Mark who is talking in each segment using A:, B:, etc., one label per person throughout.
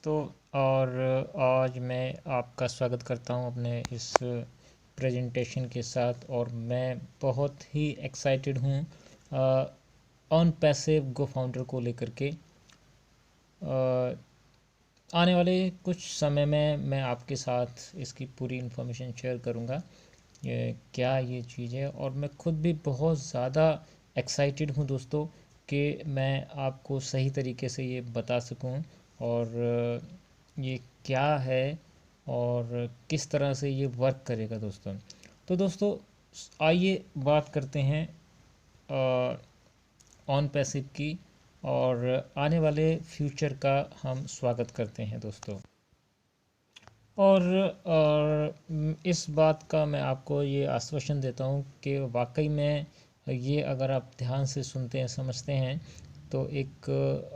A: तो और आज मैं आपका स्वागत करता हूं अपने इस प्रेजेंटेशन के साथ। और मैं बहुत ही एक्साइटेड हूं ऑन पैसिव गो फाउंडर को लेकर के। आने वाले कुछ समय में मैं आपके साथ इसकी पूरी इन्फॉर्मेशन शेयर करूंगा ये क्या ये चीज़ है। और मैं खुद भी बहुत ज़्यादा एक्साइटेड हूँ दोस्तों कि मैं आपको सही तरीके से ये बता सकूँ और ये क्या है और किस तरह से ये वर्क करेगा दोस्तों। तो दोस्तों आइए बात करते हैं ऑन पैसिव की और आने वाले फ्यूचर का हम स्वागत करते हैं दोस्तों। इस बात का मैं आपको ये आश्वासन देता हूँ कि वाकई में ये अगर आप ध्यान से सुनते हैं समझते हैं तो एक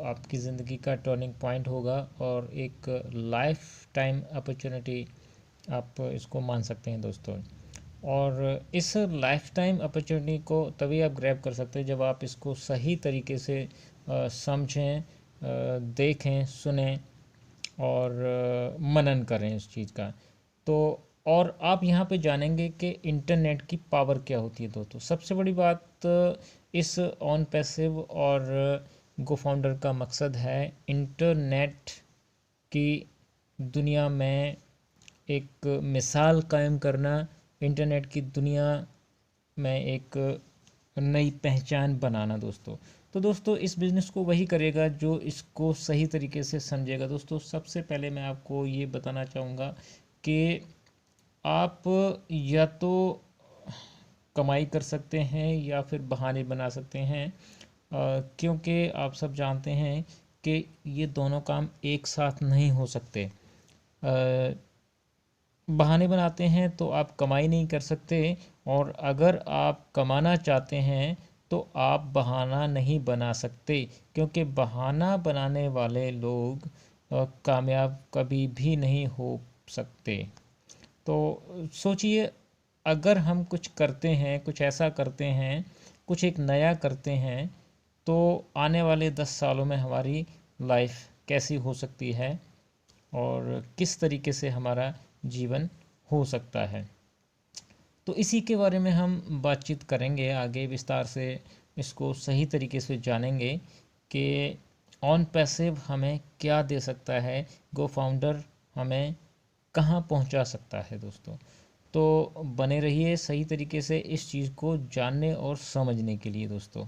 A: आपकी ज़िंदगी का टर्निंग पॉइंट होगा और एक लाइफ टाइम अपॉर्चुनिटी आप इसको मान सकते हैं दोस्तों। और इस लाइफ टाइम अपॉर्चुनिटी को तभी आप ग्रैब कर सकते हैं जब आप इसको सही तरीके से समझें, देखें, सुनें और मनन करें इस चीज़ का। तो और आप यहाँ पे जानेंगे कि इंटरनेट की पावर क्या होती है दोस्तों। सबसे बड़ी बात इस ऑन पैसिव और गो फाउंडर का मकसद है इंटरनेट की दुनिया में एक मिसाल कायम करना, इंटरनेट की दुनिया में एक नई पहचान बनाना दोस्तों। तो दोस्तों इस बिज़नेस को वही करेगा जो इसको सही तरीके से समझेगा दोस्तों। सबसे पहले मैं आपको ये बताना चाहूँगा कि आप या तो कमाई कर सकते हैं या फिर बहाने बना सकते हैं, क्योंकि आप सब जानते हैं कि ये दोनों काम एक साथ नहीं हो सकते। बहाने बनाते हैं तो आप कमाई नहीं कर सकते, और अगर आप कमाना चाहते हैं तो आप बहाना नहीं बना सकते, क्योंकि बहाना बनाने वाले लोग कामयाब कभी भी नहीं हो सकते। तो सोचिए, अगर हम कुछ करते हैं, कुछ ऐसा करते हैं, कुछ एक नया करते हैं, तो आने वाले 10 सालों में हमारी लाइफ कैसी हो सकती है और किस तरीके से हमारा जीवन हो सकता है। तो इसी के बारे में हम बातचीत करेंगे आगे विस्तार से, इसको सही तरीके से जानेंगे कि ऑन पैसिव हमें क्या दे सकता है, गो फाउंडर हमें कहाँ पहुँचा सकता है दोस्तों। तो बने रहिए सही तरीके से इस चीज़ को जानने और समझने के लिए दोस्तों।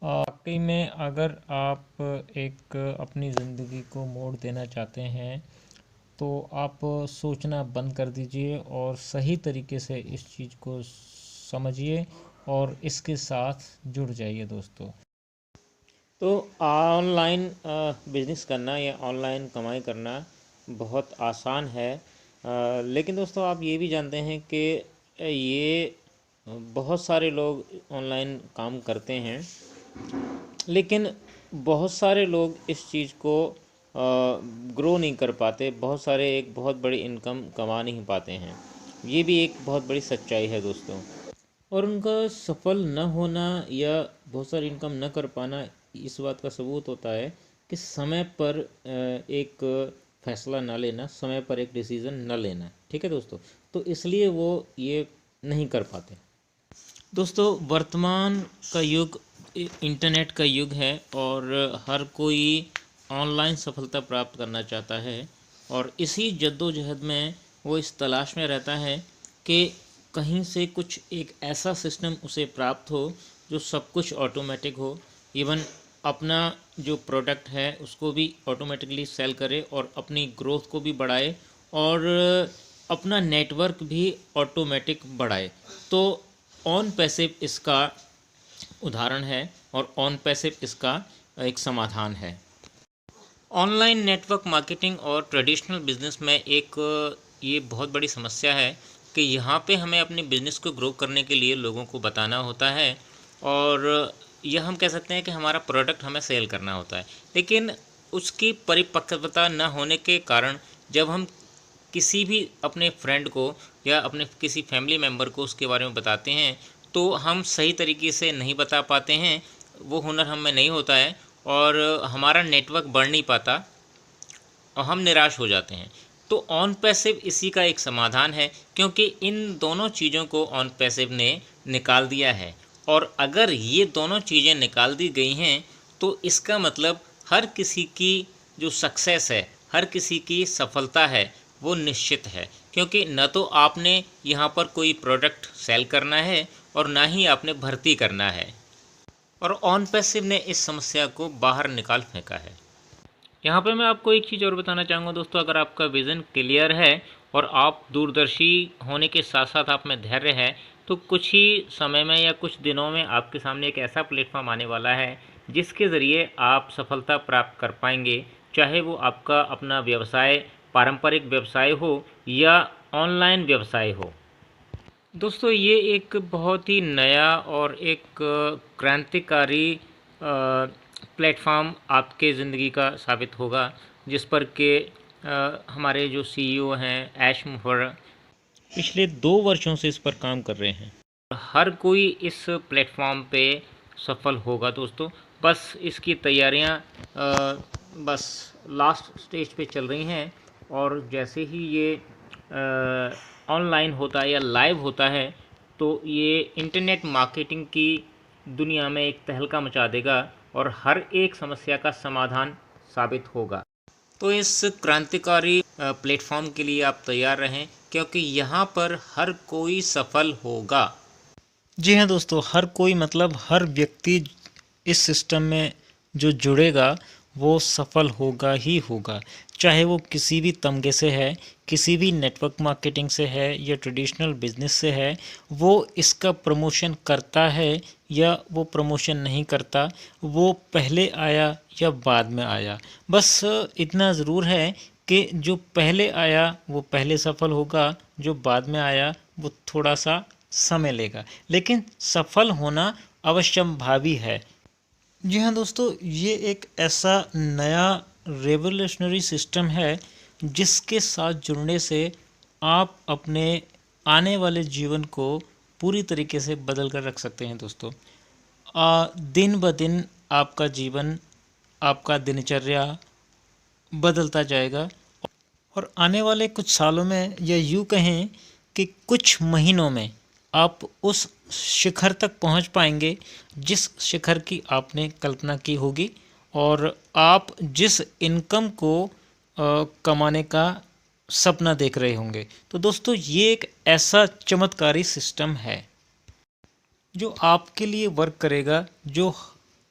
A: वाकई में अगर आप एक अपनी ज़िंदगी को मोड़ देना चाहते हैं तो आप सोचना बंद कर दीजिए और सही तरीके से इस चीज़ को समझिए और इसके साथ जुड़ जाइए दोस्तों। तो ऑनलाइन बिजनेस करना या ऑनलाइन कमाई करना बहुत आसान है, लेकिन दोस्तों आप ये भी जानते हैं कि ये बहुत सारे लोग ऑनलाइन काम करते हैं, लेकिन बहुत सारे लोग इस चीज़ को ग्रो नहीं कर पाते, बहुत सारे एक बहुत बड़ी इनकम कमा नहीं पाते हैं। ये भी एक बहुत बड़ी सच्चाई है दोस्तों। और उनका सफल न होना या बहुत सारी इनकम न कर पाना इस बात का सबूत होता है कि समय पर एक फैसला न लेना, समय पर एक डिसीज़न न लेना। ठीक है दोस्तों, तो इसलिए वो ये नहीं कर पाते। दोस्तों वर्तमान का युग इंटरनेट का युग है और हर कोई ऑनलाइन सफलता प्राप्त करना चाहता है, और इसी जद्दोजहद में वो इस तलाश में रहता है कि कहीं से कुछ एक ऐसा सिस्टम उसे प्राप्त हो जो सब कुछ ऑटोमेटिक हो, इवन अपना जो प्रोडक्ट है उसको भी ऑटोमेटिकली सेल करे और अपनी ग्रोथ को भी बढ़ाए और अपना नेटवर्क भी ऑटोमेटिक बढ़ाए। तो ऑन पैसिव इसका उदाहरण है और ऑन पैसिव इसका एक समाधान है। ऑनलाइन नेटवर्क मार्केटिंग और ट्रेडिशनल बिजनेस में एक ये बहुत बड़ी समस्या है कि यहाँ पे हमें अपने बिजनेस को ग्रो करने के लिए लोगों को बताना होता है, और यह हम कह सकते हैं कि हमारा प्रोडक्ट हमें सेल करना होता है, लेकिन उसकी परिपक्वता न होने के कारण जब हम किसी भी अपने फ्रेंड को या अपने किसी फैमिली मेम्बर को उसके बारे में बताते हैं तो हम सही तरीके से नहीं बता पाते हैं, वो हुनर हम में नहीं होता है और हमारा नेटवर्क बढ़ नहीं पाता।
B: और हम निराश हो जाते हैं। तो ऑन पैसिव इसी का एक समाधान है, क्योंकि इन दोनों चीज़ों को ऑन पैसिव ने निकाल दिया है। और अगर ये दोनों चीज़ें निकाल दी गई हैं तो इसका मतलब हर किसी की जो सक्सेस है, हर किसी की सफलता है, वो निश्चित है। क्योंकि न तो आपने यहाँ पर कोई प्रोडक्ट सेल करना है और ना ही आपने भर्ती करना है। और ऑन पैसिव ने इस समस्या को बाहर निकाल फेंका है। यहाँ पे मैं आपको एक चीज़ और बताना चाहूँगा दोस्तों, अगर आपका विज़न क्लियर है और आप दूरदर्शी होने के साथ साथ आप में धैर्य है, तो कुछ ही समय में या कुछ दिनों में आपके सामने एक ऐसा प्लेटफॉर्म आने वाला है जिसके ज़रिए आप सफलता प्राप्त कर पाएंगे। चाहे वो आपका अपना व्यवसाय, पारंपरिक व्यवसाय हो या ऑनलाइन व्यवसाय हो। दोस्तों, ये एक बहुत ही नया और एक क्रांतिकारी प्लेटफॉर्म आपके ज़िंदगी का साबित होगा, जिस पर के हमारे जो सीईओ हैं ऐश मुफर पिछले 2 वर्षों से इस पर काम कर रहे हैं। हर कोई इस प्लेटफॉर्म पे सफल होगा दोस्तों। बस इसकी तैयारियां बस लास्ट स्टेज पे चल रही हैं, और जैसे ही ये ऑनलाइन होता है या लाइव होता है तो ये इंटरनेट मार्केटिंग की दुनिया में एक तहलका मचा देगा और हर एक समस्या का समाधान साबित होगा। तो इस क्रांतिकारी प्लेटफॉर्म के लिए आप तैयार रहें, क्योंकि यहाँ पर हर कोई सफल होगा।
A: जी हाँ दोस्तों, हर कोई मतलब हर व्यक्ति इस सिस्टम में जो जुड़ेगा वो सफल होगा ही होगा। चाहे वो किसी भी तमगे से है, किसी भी नेटवर्क मार्केटिंग से है या ट्रेडिशनल बिजनेस से है, वो इसका प्रमोशन करता है या वो प्रमोशन नहीं करता, वो पहले आया या बाद में आया। बस इतना ज़रूर है कि जो पहले आया वो पहले सफल होगा, जो बाद में आया वो थोड़ा सा समय लेगा, लेकिन सफल होना अवश्यंभावी है। जी हाँ दोस्तों, ये एक ऐसा नया रेवोल्यूशनरी सिस्टम है जिसके साथ जुड़ने से आप अपने आने वाले जीवन को पूरी तरीके से बदल कर रख सकते हैं दोस्तों। दिन ब दिन आपका जीवन, आपका दिनचर्या बदलता जाएगा, और आने वाले कुछ सालों में या यूँ कहें कि कुछ महीनों में आप उस शिखर तक पहुंच पाएंगे जिस शिखर की आपने कल्पना की होगी, और आप जिस इनकम को कमाने का सपना देख रहे होंगे। तो दोस्तों, ये एक ऐसा चमत्कारी सिस्टम है जो आपके लिए वर्क करेगा, जो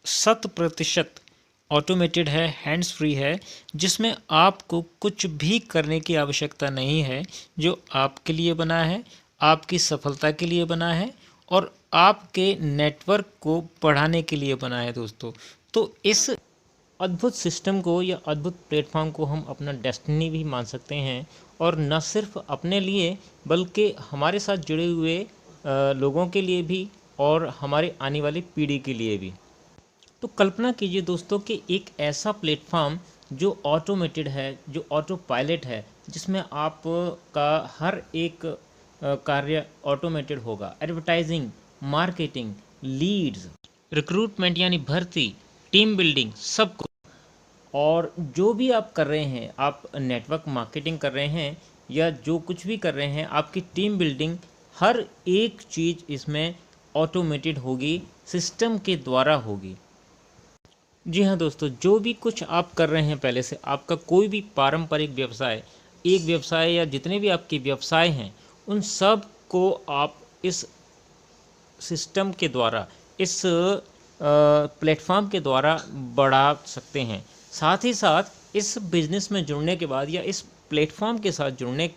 A: 100% ऑटोमेटेड है, हैंड्स फ्री है, जिसमें आपको कुछ भी करने की आवश्यकता नहीं है, जो आपके लिए बना है, आपकी सफलता के लिए बना है और आपके नेटवर्क को बढ़ाने के लिए बना है दोस्तों। तो इस अद्भुत सिस्टम को या अद्भुत प्लेटफॉर्म को हम अपना डेस्टिनी भी मान सकते हैं, और न सिर्फ अपने लिए बल्कि हमारे साथ जुड़े हुए लोगों के लिए भी और हमारे आने वाली पीढ़ी के लिए भी। तो कल्पना कीजिए दोस्तों कि एक ऐसा प्लेटफॉर्म जो ऑटोमेटेड है, जो ऑटो पायलट है, जिसमें आप का हर एक कार्य ऑटोमेटेड होगा। एडवर्टाइजिंग, मार्केटिंग, लीड्स, रिक्रूटमेंट यानी भर्ती, टीम बिल्डिंग, सब कुछ। और जो भी आप कर रहे हैं, आप नेटवर्क मार्केटिंग कर रहे हैं या जो कुछ भी कर रहे हैं, आपकी टीम बिल्डिंग, हर एक चीज़ इसमें ऑटोमेटेड होगी, सिस्टम के द्वारा होगी। जी हाँ दोस्तों, जो भी कुछ आप कर रहे हैं पहले से, आपका कोई भी पारंपरिक व्यवसाय, एक व्यवसाय या जितने भी आपके व्यवसाय हैं, उन सब को आप इस सिस्टम के द्वारा, इस प्लेटफॉर्म के द्वारा बढ़ा सकते हैं। साथ ही साथ इस बिज़नेस में जुड़ने के बाद या इस प्लेटफॉर्म के साथ जुड़ने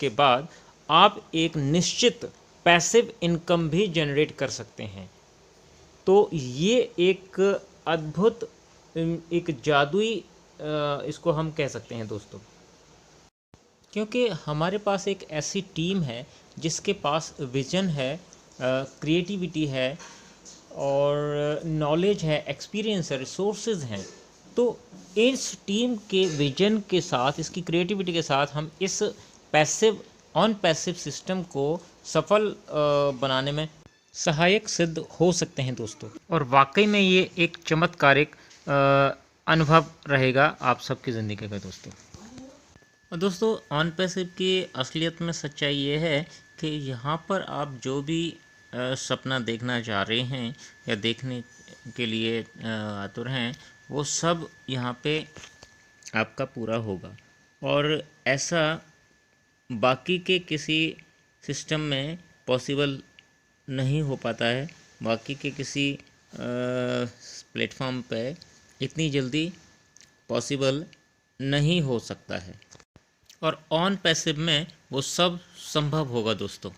A: के बाद आप एक निश्चित पैसिव इनकम भी जनरेट कर सकते हैं। तो ये एक अद्भुत, एक जादुई इसको हम कह सकते हैं दोस्तों, क्योंकि हमारे पास एक ऐसी टीम है जिसके पास विजन है, क्रिएटिविटी है और नॉलेज है, एक्सपीरियंस है, रिसोर्सेज हैं। तो इस टीम के विजन के साथ, इसकी क्रिएटिविटी के साथ हम इस पैसिव ऑन पैसिव सिस्टम को सफल बनाने में सहायक सिद्ध हो सकते हैं दोस्तों। और वाकई में ये एक चमत्कारिक अनुभव रहेगा आप सबकी ज़िंदगी का दोस्तों।
B: और दोस्तों ऑन पैसिव की असलियत में सच्चाई ये है कि यहाँ पर आप जो भी सपना देखना चाह रहे हैं या देखने के लिए आतुर हैं, वो सब यहाँ पे आपका पूरा होगा। और ऐसा बाकी के किसी सिस्टम में पॉसिबल नहीं हो पाता है, बाकी के किसी प्लेटफॉर्म पे इतनी जल्दी पॉसिबल नहीं हो सकता है, और ऑन पैसिव में वो सब संभव होगा दोस्तों।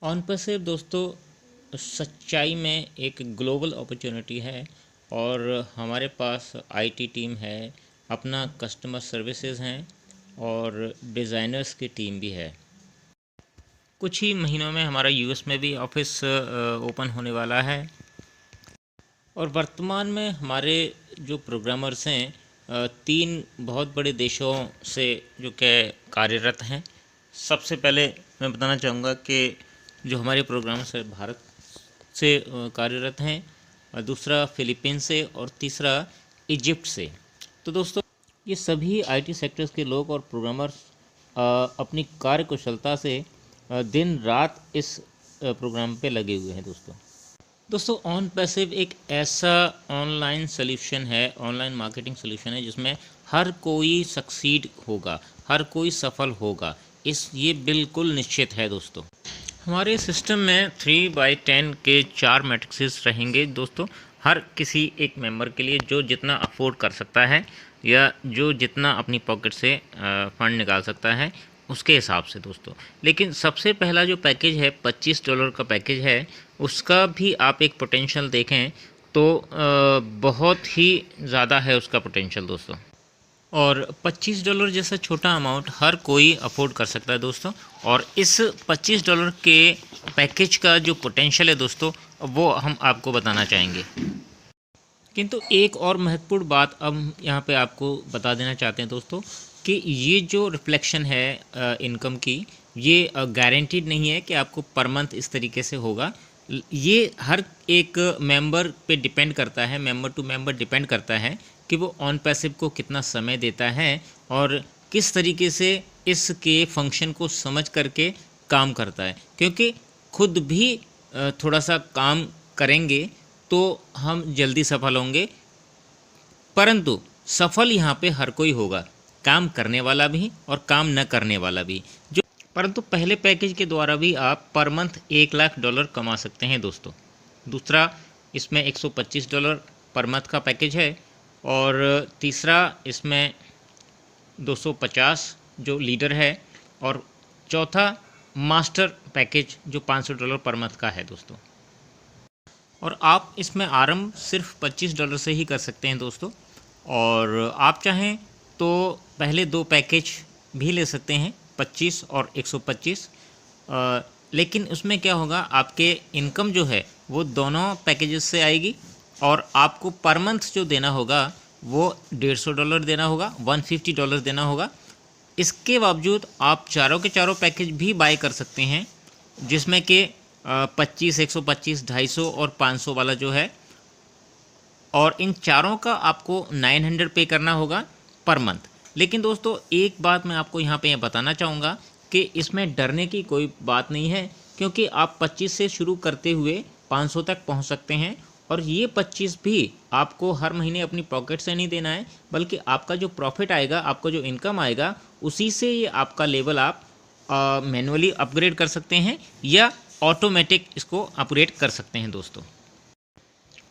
B: ऑन पैसिव दोस्तों सच्चाई में एक ग्लोबल अपॉर्चुनिटी है, और हमारे पास आईटी टीम है, अपना कस्टमर सर्विसेज हैं और डिज़ाइनर्स की टीम भी है। कुछ ही महीनों में हमारा यूएस में भी ऑफिस ओपन होने वाला है, और वर्तमान में हमारे जो प्रोग्रामर्स हैं 3 बहुत बड़े देशों से जो कि कार्यरत हैं। सबसे पहले मैं बताना चाहूँगा कि जो हमारे प्रोग्रामर्स हैं भारत से कार्यरत हैं, और दूसरा फ़िलीपींस से, और तीसरा इजिप्ट से। तो दोस्तों ये सभी आईटी सेक्टर्स के लोग और प्रोग्रामर्स अपनी कार्यकुशलता से दिन रात इस प्रोग्राम पे लगे हुए हैं दोस्तों ऑन पैसिव एक ऐसा ऑनलाइन सोल्यूशन है, ऑनलाइन मार्केटिंग सोल्यूशन है, जिसमें हर कोई सक्सीड होगा, हर कोई सफल होगा, ये बिल्कुल निश्चित है दोस्तों। हमारे सिस्टम में 3/10 के 4 मैट्रिक्स रहेंगे दोस्तों, हर किसी एक मेंबर के लिए जो जितना अफोर्ड कर सकता है या जो जितना अपनी पॉकेट से फ़ंड निकाल सकता है उसके हिसाब से दोस्तों। लेकिन सबसे पहला जो पैकेज है $25 का पैकेज है, उसका भी आप एक पोटेंशियल देखें तो बहुत ही ज़्यादा है उसका पोटेंशियल दोस्तों, और $25 जैसा छोटा अमाउंट हर कोई अफोर्ड कर सकता है दोस्तों। और इस $25 के पैकेज का जो पोटेंशियल है दोस्तों, वो हम आपको बताना चाहेंगे। किंतु एक और महत्वपूर्ण बात अब यहाँ पे आपको बता देना चाहते हैं दोस्तों, कि ये जो रिफ्लेक्शन है इनकम की, ये गारंटीड नहीं है कि आपको पर मंथ इस तरीके से होगा। ये हर एक मेंबर पे डिपेंड करता है, मेंबर टू मेंबर डिपेंड करता है कि वो ऑन पैसिव को कितना समय देता है और किस तरीके से इसके फंक्शन को समझ करके काम करता है। क्योंकि खुद भी थोड़ा सा काम करेंगे तो हम जल्दी सफल होंगे, परंतु सफल यहाँ पे हर कोई होगा, काम करने वाला भी और काम न करने वाला भी। परंतु पहले पैकेज के द्वारा भी आप पर मंथ $1 लाख कमा सकते हैं दोस्तों। दूसरा इसमें $125 पर मंथ का पैकेज है, और तीसरा इसमें 250 जो लीडर है, और चौथा मास्टर पैकेज जो $500 पर मंथ का है दोस्तों। और आप इसमें आरंभ सिर्फ $25 से ही कर सकते हैं दोस्तों, और आप चाहें तो पहले 2 पैकेज भी ले सकते हैं, 25 और 125। लेकिन उसमें क्या होगा, आपके इनकम जो है वो दोनों पैकेजेस से आएगी, और आपको पर मंथ जो देना होगा वो $150 देना होगा, $150 देना होगा। इसके बावजूद आप चारों के चारों पैकेज भी बाय कर सकते हैं, जिसमें कि 25, 125, 250 और 500 वाला जो है, और इन चारों का आपको 900 पे करना होगा पर मंथ। लेकिन दोस्तों एक बात मैं आपको यहाँ पे बताना चाहूँगा कि इसमें डरने की कोई बात नहीं है, क्योंकि आप 25 से शुरू करते हुए 500 तक पहुँच सकते हैं, और ये 25 भी आपको हर महीने अपनी पॉकेट से नहीं देना है, बल्कि आपका जो प्रॉफिट आएगा, आपका जो इनकम आएगा, उसी से ये आपका लेवल आप मैनुअली अपग्रेड कर सकते हैं या ऑटोमेटिक इसको अपग्रेड कर सकते हैं दोस्तों।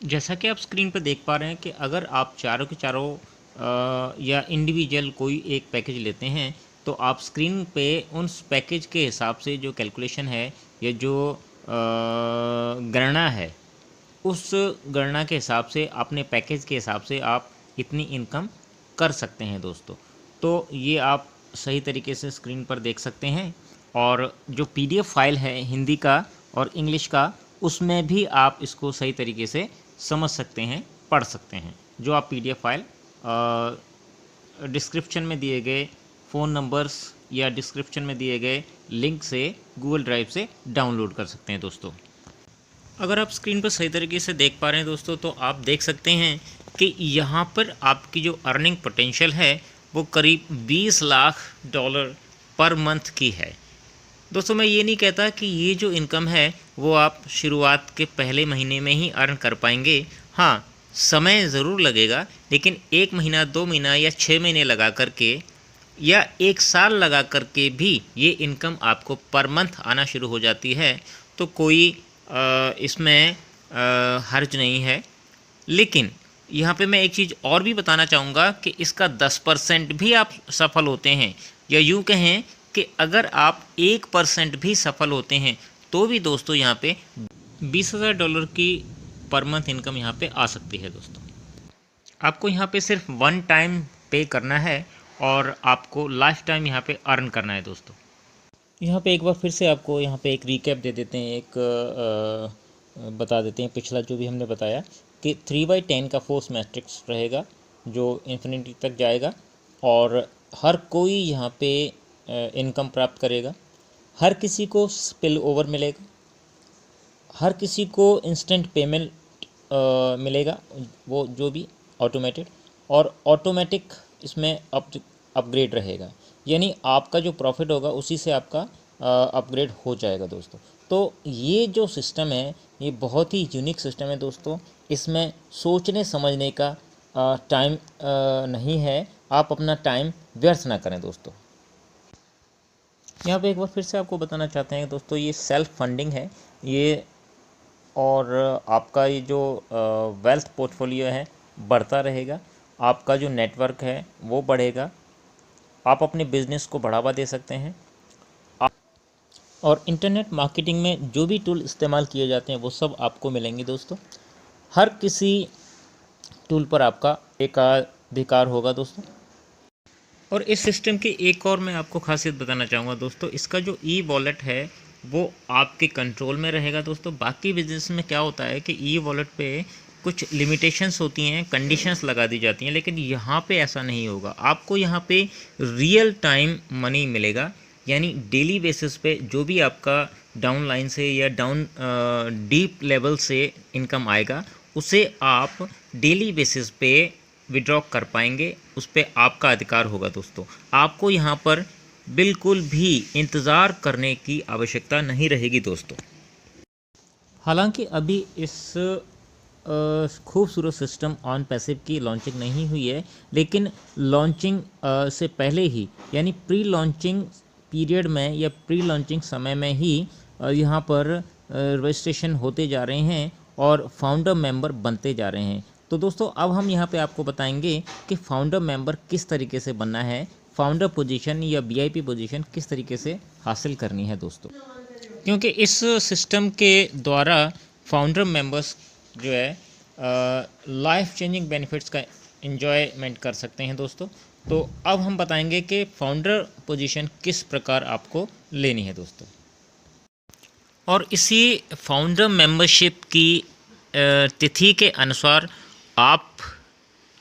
B: जैसा कि आप स्क्रीन पर देख पा रहे हैं कि अगर आप चारों के चारों या इंडिविजुअल कोई एक पैकेज लेते हैं, तो आप स्क्रीन पे उस पैकेज के हिसाब से जो कैलकुलेशन है या जो गणना है, उस गणना के हिसाब से, अपने पैकेज के हिसाब से आप इतनी इनकम कर सकते हैं दोस्तों। तो ये आप सही तरीके से स्क्रीन पर देख सकते हैं, और जो PDF फाइल है हिंदी का और इंग्लिश का, उसमें भी आप इसको सही तरीके से समझ सकते हैं, पढ़ सकते हैं। जो आप PDF फाइल डिस्क्रिप्शन में दिए गए फ़ोन नंबर्स या डिस्क्रिप्शन में दिए गए लिंक से गूगल ड्राइव से डाउनलोड कर सकते हैं दोस्तों। अगर आप स्क्रीन पर सही तरीके से देख पा रहे हैं दोस्तों, तो आप देख सकते हैं कि यहाँ पर आपकी जो अर्निंग पोटेंशियल है वो करीब 20 लाख डॉलर पर मंथ की है। दोस्तों मैं ये नहीं कहता कि ये जो इनकम है वो आप शुरुआत के पहले महीने में ही अर्न कर पाएंगे। हाँ, समय ज़रूर लगेगा, लेकिन 1 महीना 2 महीना या 6 महीने लगा करके या 1 साल लगा करके भी ये इनकम आपको पर मंथ आना शुरू हो जाती है। तो कोई इसमें हर्ज नहीं है। लेकिन यहाँ पे मैं एक चीज़ और भी बताना चाहूँगा कि इसका 10% भी आप सफल होते हैं, या यूँ कहें कि अगर आप 1% भी सफल होते हैं तो भी दोस्तों यहाँ पे 20,000 डॉलर की पर मंथ इनकम यहाँ पे आ सकती है। दोस्तों आपको यहाँ पे सिर्फ 1 टाइम पे करना है और आपको लाइफ टाइम यहाँ पे अर्न करना है। दोस्तों
A: यहाँ पे एक बार फिर से आपको यहाँ पे एक रिकैप दे देते हैं, बता देते हैं पिछला जो भी हमने बताया कि 3/10 का फोर्स मैट्रिक्स रहेगा जो इन्फिनिटी तक जाएगा, और हर कोई यहाँ पे इनकम प्राप्त करेगा। हर किसी को स्पिल ओवर मिलेगा, हर किसी को इंस्टेंट पेमेंट मिलेगा, वो जो भी ऑटोमेटेड, और ऑटोमेटिक इसमें अपग्रेड रहेगा, यानी आपका जो प्रॉफिट होगा उसी से आपका अपग्रेड हो जाएगा। दोस्तों तो ये जो सिस्टम है ये बहुत ही यूनिक सिस्टम है। दोस्तों इसमें सोचने समझने का टाइम नहीं है, आप अपना टाइम व्यर्थ ना करें। दोस्तों यहाँ पे एक बार फिर से आपको बताना चाहते हैं दोस्तों, ये सेल्फ फंडिंग है ये, और आपका ये जो वेल्थ पोर्टफोलियो है बढ़ता रहेगा, आपका जो नेटवर्क है वो बढ़ेगा, आप अपने बिजनेस को बढ़ावा दे सकते हैं। और इंटरनेट मार्केटिंग में जो भी टूल इस्तेमाल किए जाते हैं वो सब आपको मिलेंगे। दोस्तों हर किसी टूल पर आपका एकाधिकार होगा। दोस्तों
B: और इस सिस्टम की एक और मैं आपको खासियत बताना चाहूँगा दोस्तों, इसका जो ई वॉलेट है वो आपके कंट्रोल में रहेगा। दोस्तों बाकी बिजनेस में क्या होता है कि ई वॉलेट पे कुछ लिमिटेशंस होती हैं, कंडीशंस लगा दी जाती हैं, लेकिन यहाँ पे ऐसा नहीं होगा। आपको यहाँ पे रियल टाइम मनी मिलेगा, यानी डेली बेसिस पे जो भी आपका डाउन लाइन से या डाउन डीप लेवल से इनकम आएगा उसे आप डेली बेसिस पे विड्रॉ कर पाएंगे, उस पर आपका अधिकार होगा। दोस्तों आपको यहाँ पर बिल्कुल भी इंतज़ार करने की आवश्यकता नहीं रहेगी। दोस्तों
A: हालांकि अभी इस खूबसूरत सिस्टम ऑन पैसिव की लॉन्चिंग नहीं हुई है, लेकिन लॉन्चिंग से पहले ही यानी प्री लॉन्चिंग पीरियड में या प्री लॉन्चिंग समय में ही यहाँ पर रजिस्ट्रेशन होते जा रहे हैं और फाउंडर मेंबर बनते जा रहे हैं। तो दोस्तों अब हम यहाँ पे आपको बताएंगे कि फाउंडर मेंबर किस तरीके से बनना है, फाउंडर पोजीशन या वीआईपी पोजीशन किस तरीके से हासिल करनी है। दोस्तों क्योंकि इस सिस्टम के द्वारा फाउंडर मेंबर्स जो है लाइफ चेंजिंग बेनिफिट्स का एंजॉयमेंट कर सकते हैं। दोस्तों तो अब हम बताएंगे कि फाउंडर पोजीशन किस प्रकार आपको लेनी है। दोस्तों
B: और इसी फाउंडर मेंबरशिप की तिथि के अनुसार आप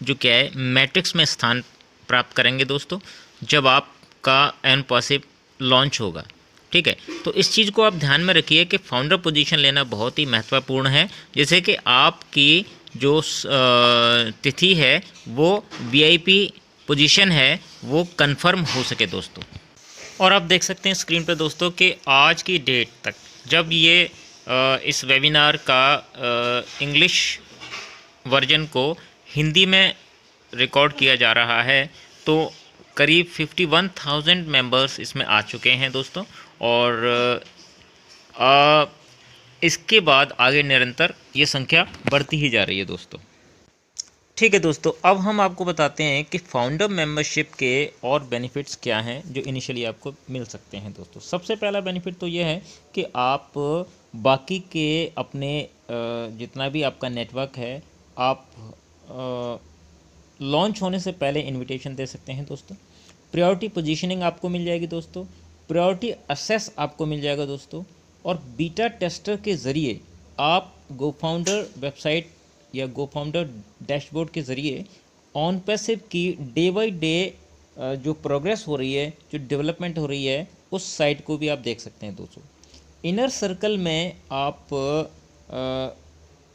B: जो क्या है मैट्रिक्स में स्थान प्राप्त करेंगे। दोस्तों जब आपका एन पैसिव लॉन्च होगा, ठीक है, तो इस चीज़ को आप ध्यान में रखिए कि फाउंडर पोजीशन लेना बहुत ही महत्वपूर्ण है, जैसे कि आपकी जो तिथि है वो वीआईपी पोजीशन है वो कंफर्म हो सके। दोस्तों और आप देख सकते हैं स्क्रीन पर दोस्तों कि आज की डेट तक जब ये इस वेबिनार का इंग्लिश वर्जन को हिंदी में रिकॉर्ड किया जा रहा है तो करीब 51,000 मेंबर्स इसमें आ चुके हैं। दोस्तों और इसके बाद आगे निरंतर ये संख्या बढ़ती ही जा रही है। दोस्तों ठीक है दोस्तों, अब हम आपको बताते हैं कि फाउंडर मेंबरशिप के और बेनिफिट्स क्या हैं जो इनिशियली आपको मिल सकते हैं। दोस्तों सबसे पहला बेनिफिट तो ये है कि आप बाकी के अपने जितना भी आपका नेटवर्क है आप लॉन्च होने से पहले इनविटेशन दे सकते हैं। दोस्तों प्रायोरिटी पोजीशनिंग आपको मिल जाएगी। दोस्तों प्रायोरिटी असेस आपको मिल जाएगा। दोस्तों और बीटा टेस्टर के ज़रिए आप गोफाउंडर वेबसाइट या गोफाउंडर डैशबोर्ड के ज़रिए ऑन पैसिव की डे बाई डे जो प्रोग्रेस हो रही है, जो डेवलपमेंट हो रही है, उस साइट को भी आप देख सकते हैं। दोस्तों इनर सर्कल में आप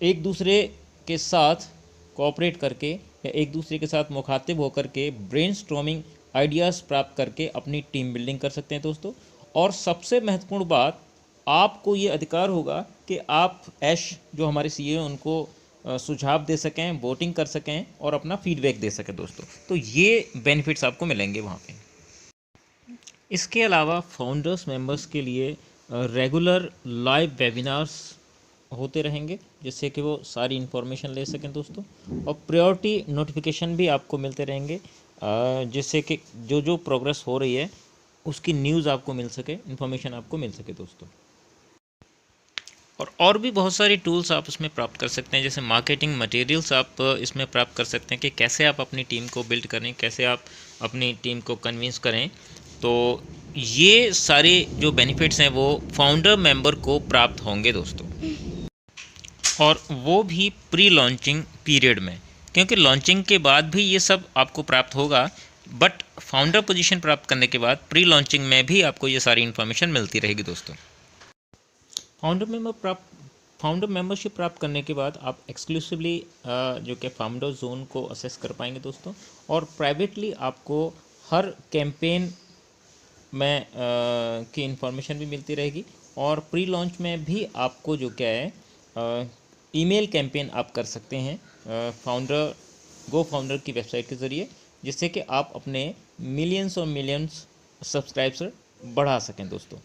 B: एक दूसरे के साथ कोऑपरेट करके
A: एक दूसरे के साथ मुखातिब होकर के ब्रेनस्टॉर्मिंग आइडियाज़ प्राप्त करके अपनी टीम बिल्डिंग कर सकते हैं दोस्तों। और सबसे महत्वपूर्ण बात, आपको ये अधिकार होगा कि आप ऐश जो हमारे सीईओ उनको सुझाव दे सकें, वोटिंग कर सकें और अपना फीडबैक दे सकें दोस्तों। तो ये बेनिफिट्स आपको मिलेंगे वहाँ पे। इसके अलावा फाउंडर्स मेंबर्स के लिए रेगुलर लाइव वेबिनार्स होते रहेंगे, जिससे कि वो सारी इन्फॉर्मेशन ले सकें दोस्तों। और प्रायोरिटी नोटिफिकेशन भी आपको मिलते रहेंगे, जिससे कि जो जो प्रोग्रेस हो रही है उसकी न्यूज़ आपको मिल सके, इन्फॉर्मेशन आपको मिल सके दोस्तों। और भी बहुत सारी टूल्स आप इसमें प्राप्त कर सकते हैं, जैसे मार्केटिंग मटेरियल्स आप इसमें प्राप्त कर सकते हैं कि कैसे आप अपनी टीम को बिल्ड करें, कैसे आप अपनी टीम को कन्विंस करें। तो ये सारे जो बेनिफिट्स हैं वो फाउंडर मेंबर को प्राप्त होंगे दोस्तों, और वो भी प्री लॉन्चिंग पीरियड में, क्योंकि लॉन्चिंग के बाद भी ये सब आपको प्राप्त होगा, बट फाउंडर पोजीशन प्राप्त करने के बाद प्री लॉन्चिंग में भी आपको ये सारी इन्फॉर्मेशन मिलती रहेगी दोस्तों। फाउंडर मेंबरशिप प्राप्त करने के बाद आप एक्सक्लूसिवली जो कि फाउंडर जोन को असेस कर पाएंगे दोस्तों, और प्राइवेटली आपको हर कैंपेन में की इन्फॉर्मेशन भी मिलती रहेगी। और प्री लॉन्च में भी आपको जो क्या है ईमेल कैंपेन आप कर सकते हैं फाउंडर की वेबसाइट के ज़रिए, जिससे कि आप अपने मिलियंस और मिलियंस सब्सक्राइबर बढ़ा सकें दोस्तों।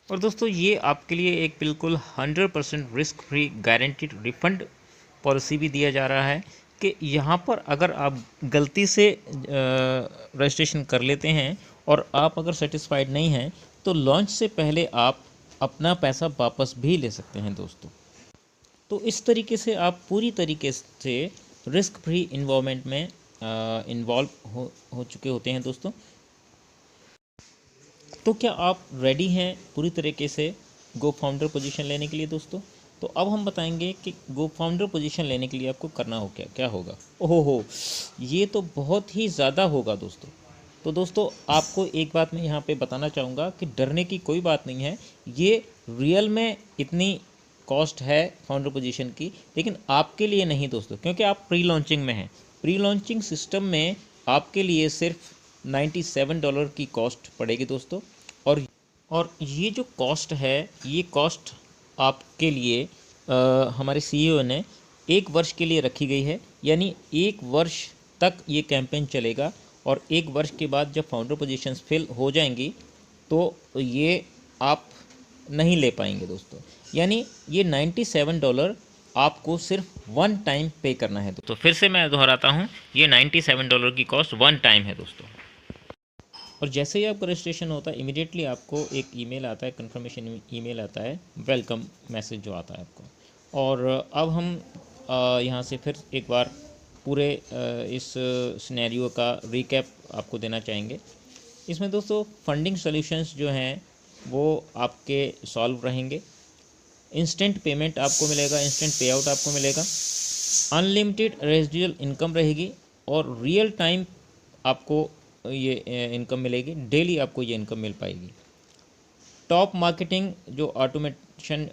A: और दोस्तों ये आपके लिए एक बिल्कुल 100% risk free guaranteed refund policy भी दिया जा रहा है कि यहाँ पर अगर आप गलती से रजिस्ट्रेशन कर लेते हैं और आप अगर सेटिस्फाइड नहीं हैं, तो लॉन्च से पहले आप अपना पैसा वापस भी ले सकते हैं दोस्तों। तो इस तरीके से आप पूरी तरीके से रिस्क फ्री इन्वॉल्वमेंट में इन्वॉल्व हो चुके होते हैं दोस्तों। तो क्या आप रेडी हैं पूरी तरीके से गो फाउंडर पोजीशन लेने के लिए दोस्तों? तो अब हम बताएंगे कि गो फाउंडर पोजीशन लेने के लिए आपको करना हो क्या होगा। ओहो, ये तो बहुत ही ज़्यादा होगा दोस्तों। तो दोस्तों आपको एक बात मैं यहाँ पे बताना चाहूँगा कि डरने की कोई बात नहीं है। ये रियल में इतनी कॉस्ट है फाउंडर पोजीशन की, लेकिन आपके लिए नहीं दोस्तों, क्योंकि आप प्री लॉन्चिंग में हैं। प्री लॉन्चिंग सिस्टम में आपके लिए सिर्फ $97 की कॉस्ट पड़ेगी दोस्तों। और ये जो कॉस्ट है, ये कॉस्ट आपके लिए हमारे सीईओ ने 1 वर्ष के लिए रखी गई है, यानी 1 वर्ष तक ये कैंपेन चलेगा। और 1 वर्ष के बाद जब फाउंडर पोजीशंस फिल हो जाएंगी तो ये आप नहीं ले पाएंगे दोस्तों। यानी ये $97 आपको सिर्फ 1 टाइम पे करना है। तो फिर से मैं दोहराता हूँ, ये $97 की कॉस्ट 1 टाइम है दोस्तों। और जैसे ही आपका रजिस्ट्रेशन होता है, इमीडिएटली आपको एक ईमेल आता है, कंफर्मेशन ईमेल आता है, वेलकम मैसेज जो आता है आपको। और अब हम यहाँ से फिर एक बार पूरे इस सिनेरियो का रिकैप आपको देना चाहेंगे। इसमें दोस्तों फंडिंग सॉल्यूशंस जो हैं वो आपके सॉल्व रहेंगे। इंस्टेंट पेमेंट आपको मिलेगा, इंस्टेंट पे आउट आपको मिलेगा, अनलिमिटेड रेजिडुअल इनकम रहेगी, और रियल टाइम आपको ये इनकम मिलेगी, डेली आपको ये इनकम मिल पाएगी। टॉप मार्केटिंग जो ऑटोमेशन